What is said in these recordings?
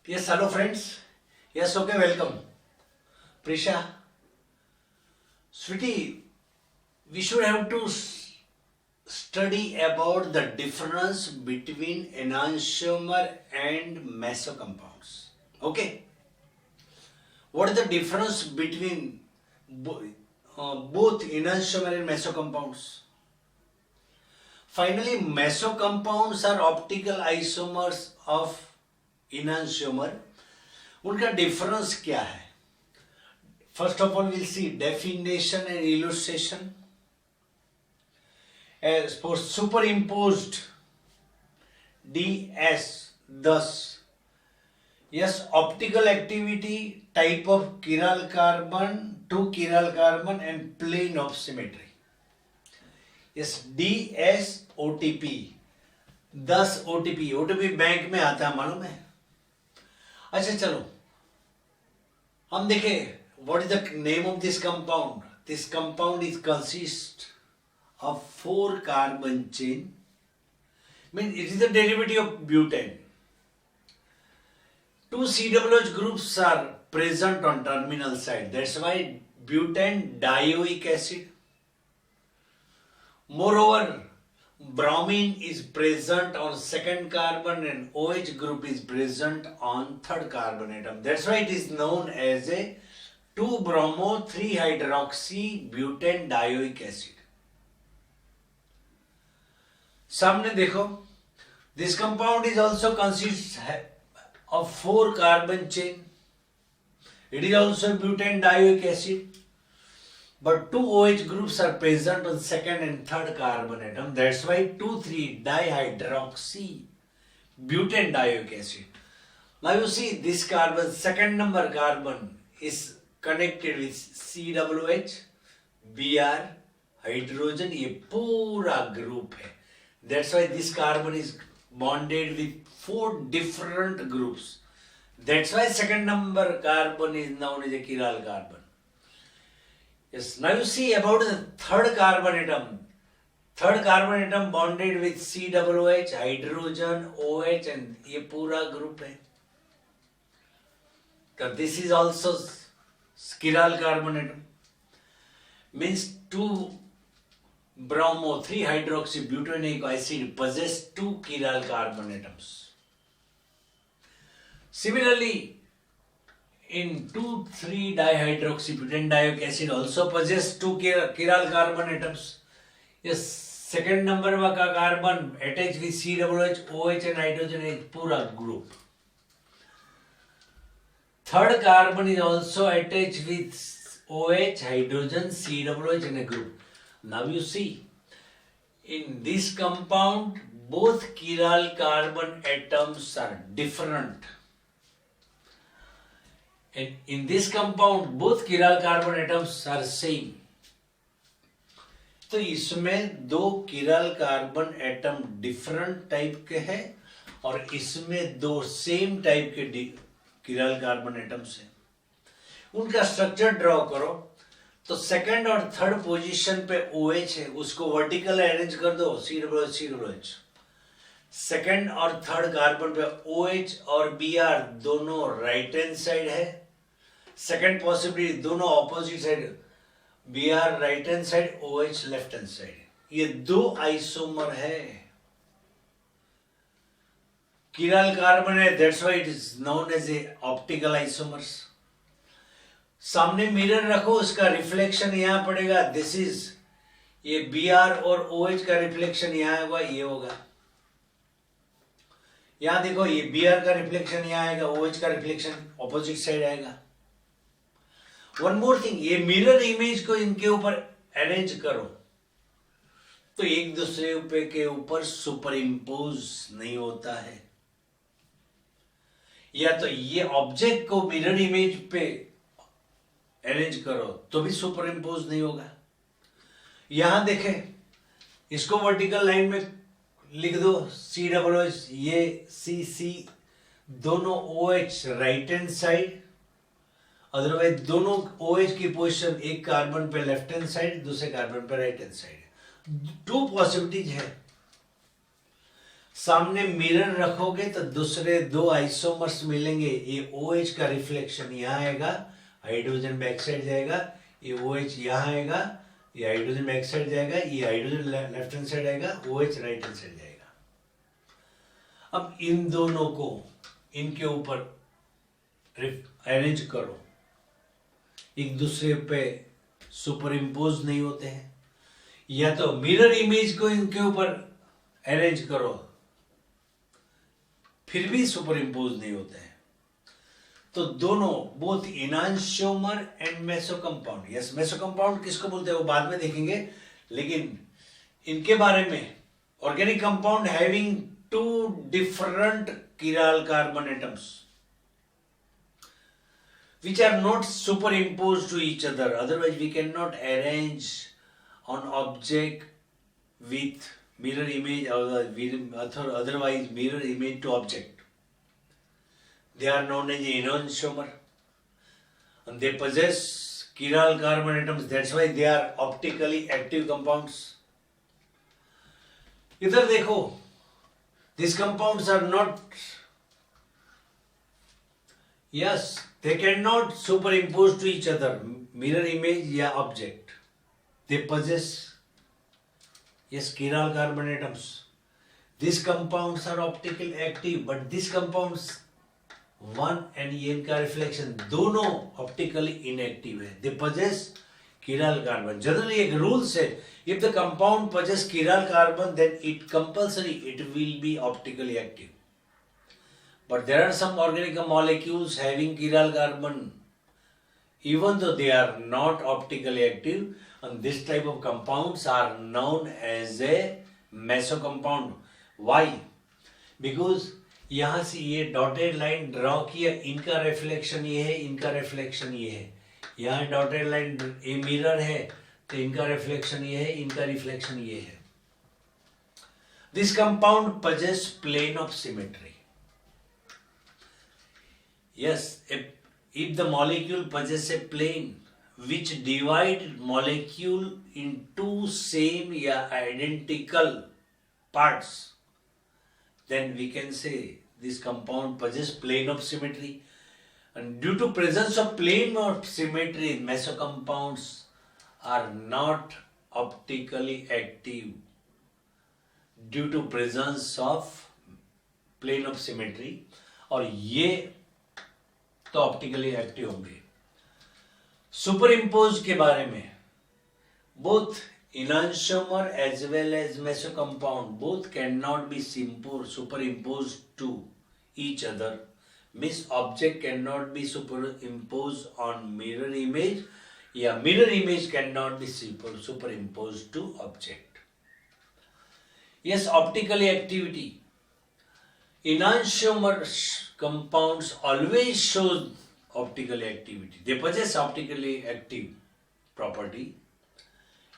Yes, hello friends. Yes, okay, welcome. Prisha, sweetie, we should have to study about the difference between enantiomer and mesocompounds. Okay, what is the difference between both enantiomer and mesocompounds? Finally, mesocompounds are optical isomers of enantiomer. उनका difference क्या है? First of all, we'll see definition and illustration. As for superimposed DS, thus, yes, optical activity, type of chiral carbon, two chiral carbon, and plane of symmetry. Yes, DS OTP, 10 OTP. OTP bank में आता है, मालूम है? अच्छा चलो हम देखें. What is the name of this compound? This compound is consist of 4 carbon chain. Means it is the derivative of butane. 2 COOH groups are present on terminal side. That's why butane dioic acid. Moreover, bromine is present on second carbon and OH group is present on third carbon atom. That's why it is known as a 2-bromo-3-hydroxy butane dioic acid. सामने देखो, this compound is also consists of 4 carbon chain. It is also butane dioic acid, but 2 OH groups are present on second and third carbon atom. That's why 2,3-dihydroxy butane dioic acid. Now you see this carbon, second number carbon is connected with COOH, Br, hydrogen. ये पूरा group है. That's why this carbon is bonded with 4 different groups. That's why second number carbon is known as a chiral carbon. Yes, now you see about the third carbon atom. Third carbon atom bonded with COOH, hydrogen, OH, and ये पूरा group है. So this is also chiral carbon atom. Means 2-bromo-3-hydroxybutanoic acid possess 2 chiral carbon atoms. Similarly, in 2,3-dihydroxybutane dioic acid also possess 2 chiral carbon atoms. Yes, second number का carbon attached with COOH, OH and hydrogen is पूरा group. Third carbon is also attached with OH, hydrogen, COOH in a group. Now you see, in this compound, both chiral carbon atoms are different. And in this compound, both chiral carbon atoms are same. तो इसमें 2 chiral carbon atom different type के हैं और इसमें 2 same type के chiral carbon atoms हैं. उनका structure draw करो तो सेकंड और थर्ड पोजीशन पे OH है, उसको वर्टिकल अरेंज कर दो, COOH. सेकंड और थर्ड कार्बन पे OH और Br दोनों राइट हैंड साइड है. सेकंड पॉसिबिलिटी दोनों opposite side, Br right hand side, OH left hand side. ये 2 आइसोमर है, chiral कार्बन है. That's why it is known as a optical isomers. सामने mirror रखो, उसका रिफ्लेक्शन यहाँ पड़ेगा. दिस इज ये Br और OH का रिफ्लेक्शन यहाँ होगा, ये होगा. यहाँ देखो, ये Br का रिफ्लेक्शन यहाँ आएगा, OH का रिफ्लेक्शन ऑपोजिट साइड आएगा. वन मोर थिंग, ये मिरर इमेज को इनके ऊपर अरेंज करो तो एक दूसरे के ऊपर सुपर इम्पोज नहीं होता है. या तो ये ऑब्जेक्ट को मिरर इमेज पे अरेंज करो तो भी सुपर इम्पोज नहीं होगा. यहां देखें, इसको वर्टिकल लाइन में लिख दो, COOH, ये CC दोनों OH right hand side, otherwise दोनों OH की पोजीशन एक कार्बन पे लेफ्ट हैंड साइड, दूसरे कार्बन पे राइट हैंड साइड. 2 पॉसिबिलिटीज है. सामने मिरर रखोगे तो दूसरे दो आइसोमर्स मिलेंगे, ये OH का रिफ्लेक्शन यहाँ आएगा, हाइड्रोजन बैक साइड जाएगा, ये OH यहाँ आएगा, ये हाइड्रोजन बैक साइड जाएगा, ये हाइड्रोजन लेफ्ट हैंड साइड आएगा, OH राइट हैंड साइड जाएगा। अब इन दोनों को इनके ऊपर अरेंज करो, एक दूसरे पे सुपर इम्पोज नहीं होते हैं, या तो मिरर इमेज को इनके ऊपर अरेंज करो फिर भी सुपर इम्पोज नहीं होते हैं। तो दोनों both enantiomer and meso compound, yes meso compound किसको बोलते हैं वो बाद में देखेंगे, लेकिन इनके बारे में organic compound having two different chiral carbon atoms which are not superimposed to each other, otherwise we cannot arrange on object with mirror image or otherwise mirror image to object. They are known as enantiomer and they possess chiral carbon atoms, that's why they are optically active compounds. इधर देखो, these compounds are not, yes, they cannot superimpose to each other, mirror image या object. They possess, yes, chiral carbon atoms. These compounds are optically active, but these compounds one and n का reflection दोनों optically inactive है. They possess chiral carbon. Generally एक rules है, if the compound possess chiral carbon then it compulsory it will be optically active. But there are some organic molecules having chiral carbon even though they are not optically active, and this type of compounds are known as a meso compound. Why? Because यहाँ से ये dotted line draw किया, इनका reflection ये है, इनका reflection ये है, यहाँ डॉटेड लाइन ये मिरर है तो इनका रिफ्लेक्शन ये है, इनका रिफ्लेक्शन ये है. This compound possess plane of symmetry. Yes, if the molecule possess a plane which divide molecule into same या identical parts, then we can say this compound possess plane of symmetry. And due to presence of plane of symmetry, meso compounds are not optically active due to presence of plane of symmetry, और ये तो optically active होंगे. Super impose के बारे में, both enantiomer as well as meso compound both cannot be superimposed to each other, means object cannot be superimposed on mirror image, या mirror image cannot be superimposed to object. Yes, optically activity. Enantiomer compounds always show optical activity. They possess optically active property.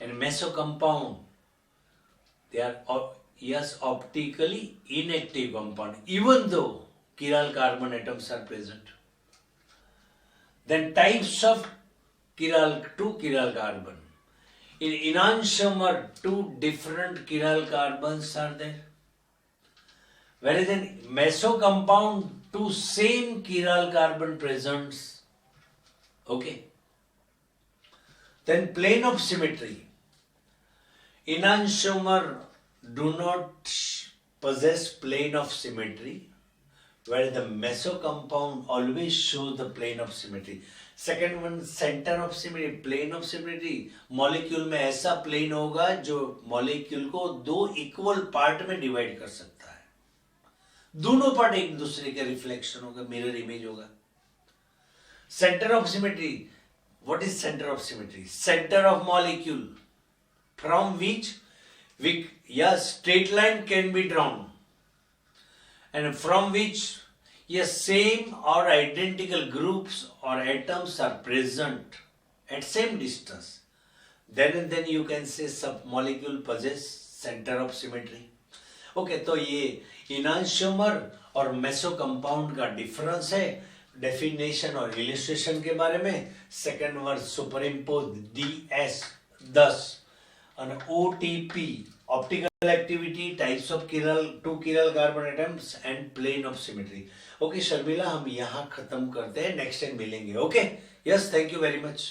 And meso compound, they are yes optically inactive compound even though chiral carbon atoms are present. Then types of two chiral carbon. In enantiomer, two different chiral carbons are there. Whereas in meso compound, two same chiral carbon presents. Okay. Then plane of symmetry. Enantiomer do not possess plane of symmetry, while the meso compound always shows the plane of symmetry. Second one, center of symmetry, plane of symmetry. Molecule में ऐसा plane होगा जो molecule को दो equal part में divide कर सकता है. दोनों part एक दूसरे के reflection होगा, mirror image होगा. Center of symmetry. What is center of symmetry? Center of molecule from which straight line can be drawn, and from which same or identical groups or atoms are present at same distance. Then you can say sub molecule possess center of symmetry. Okay, तो ये enantiomer और meso compound का difference है. Definition और illustration के बारे में. Second word superimpose DS 10 और OTP optical activity, types of two chiral carbon atoms and plane of symmetry. Okay Sharmila, हम यहाँ खत्म करते हैं, नेक्स्ट टाइम मिलेंगे। Okay, yes, thank you very much.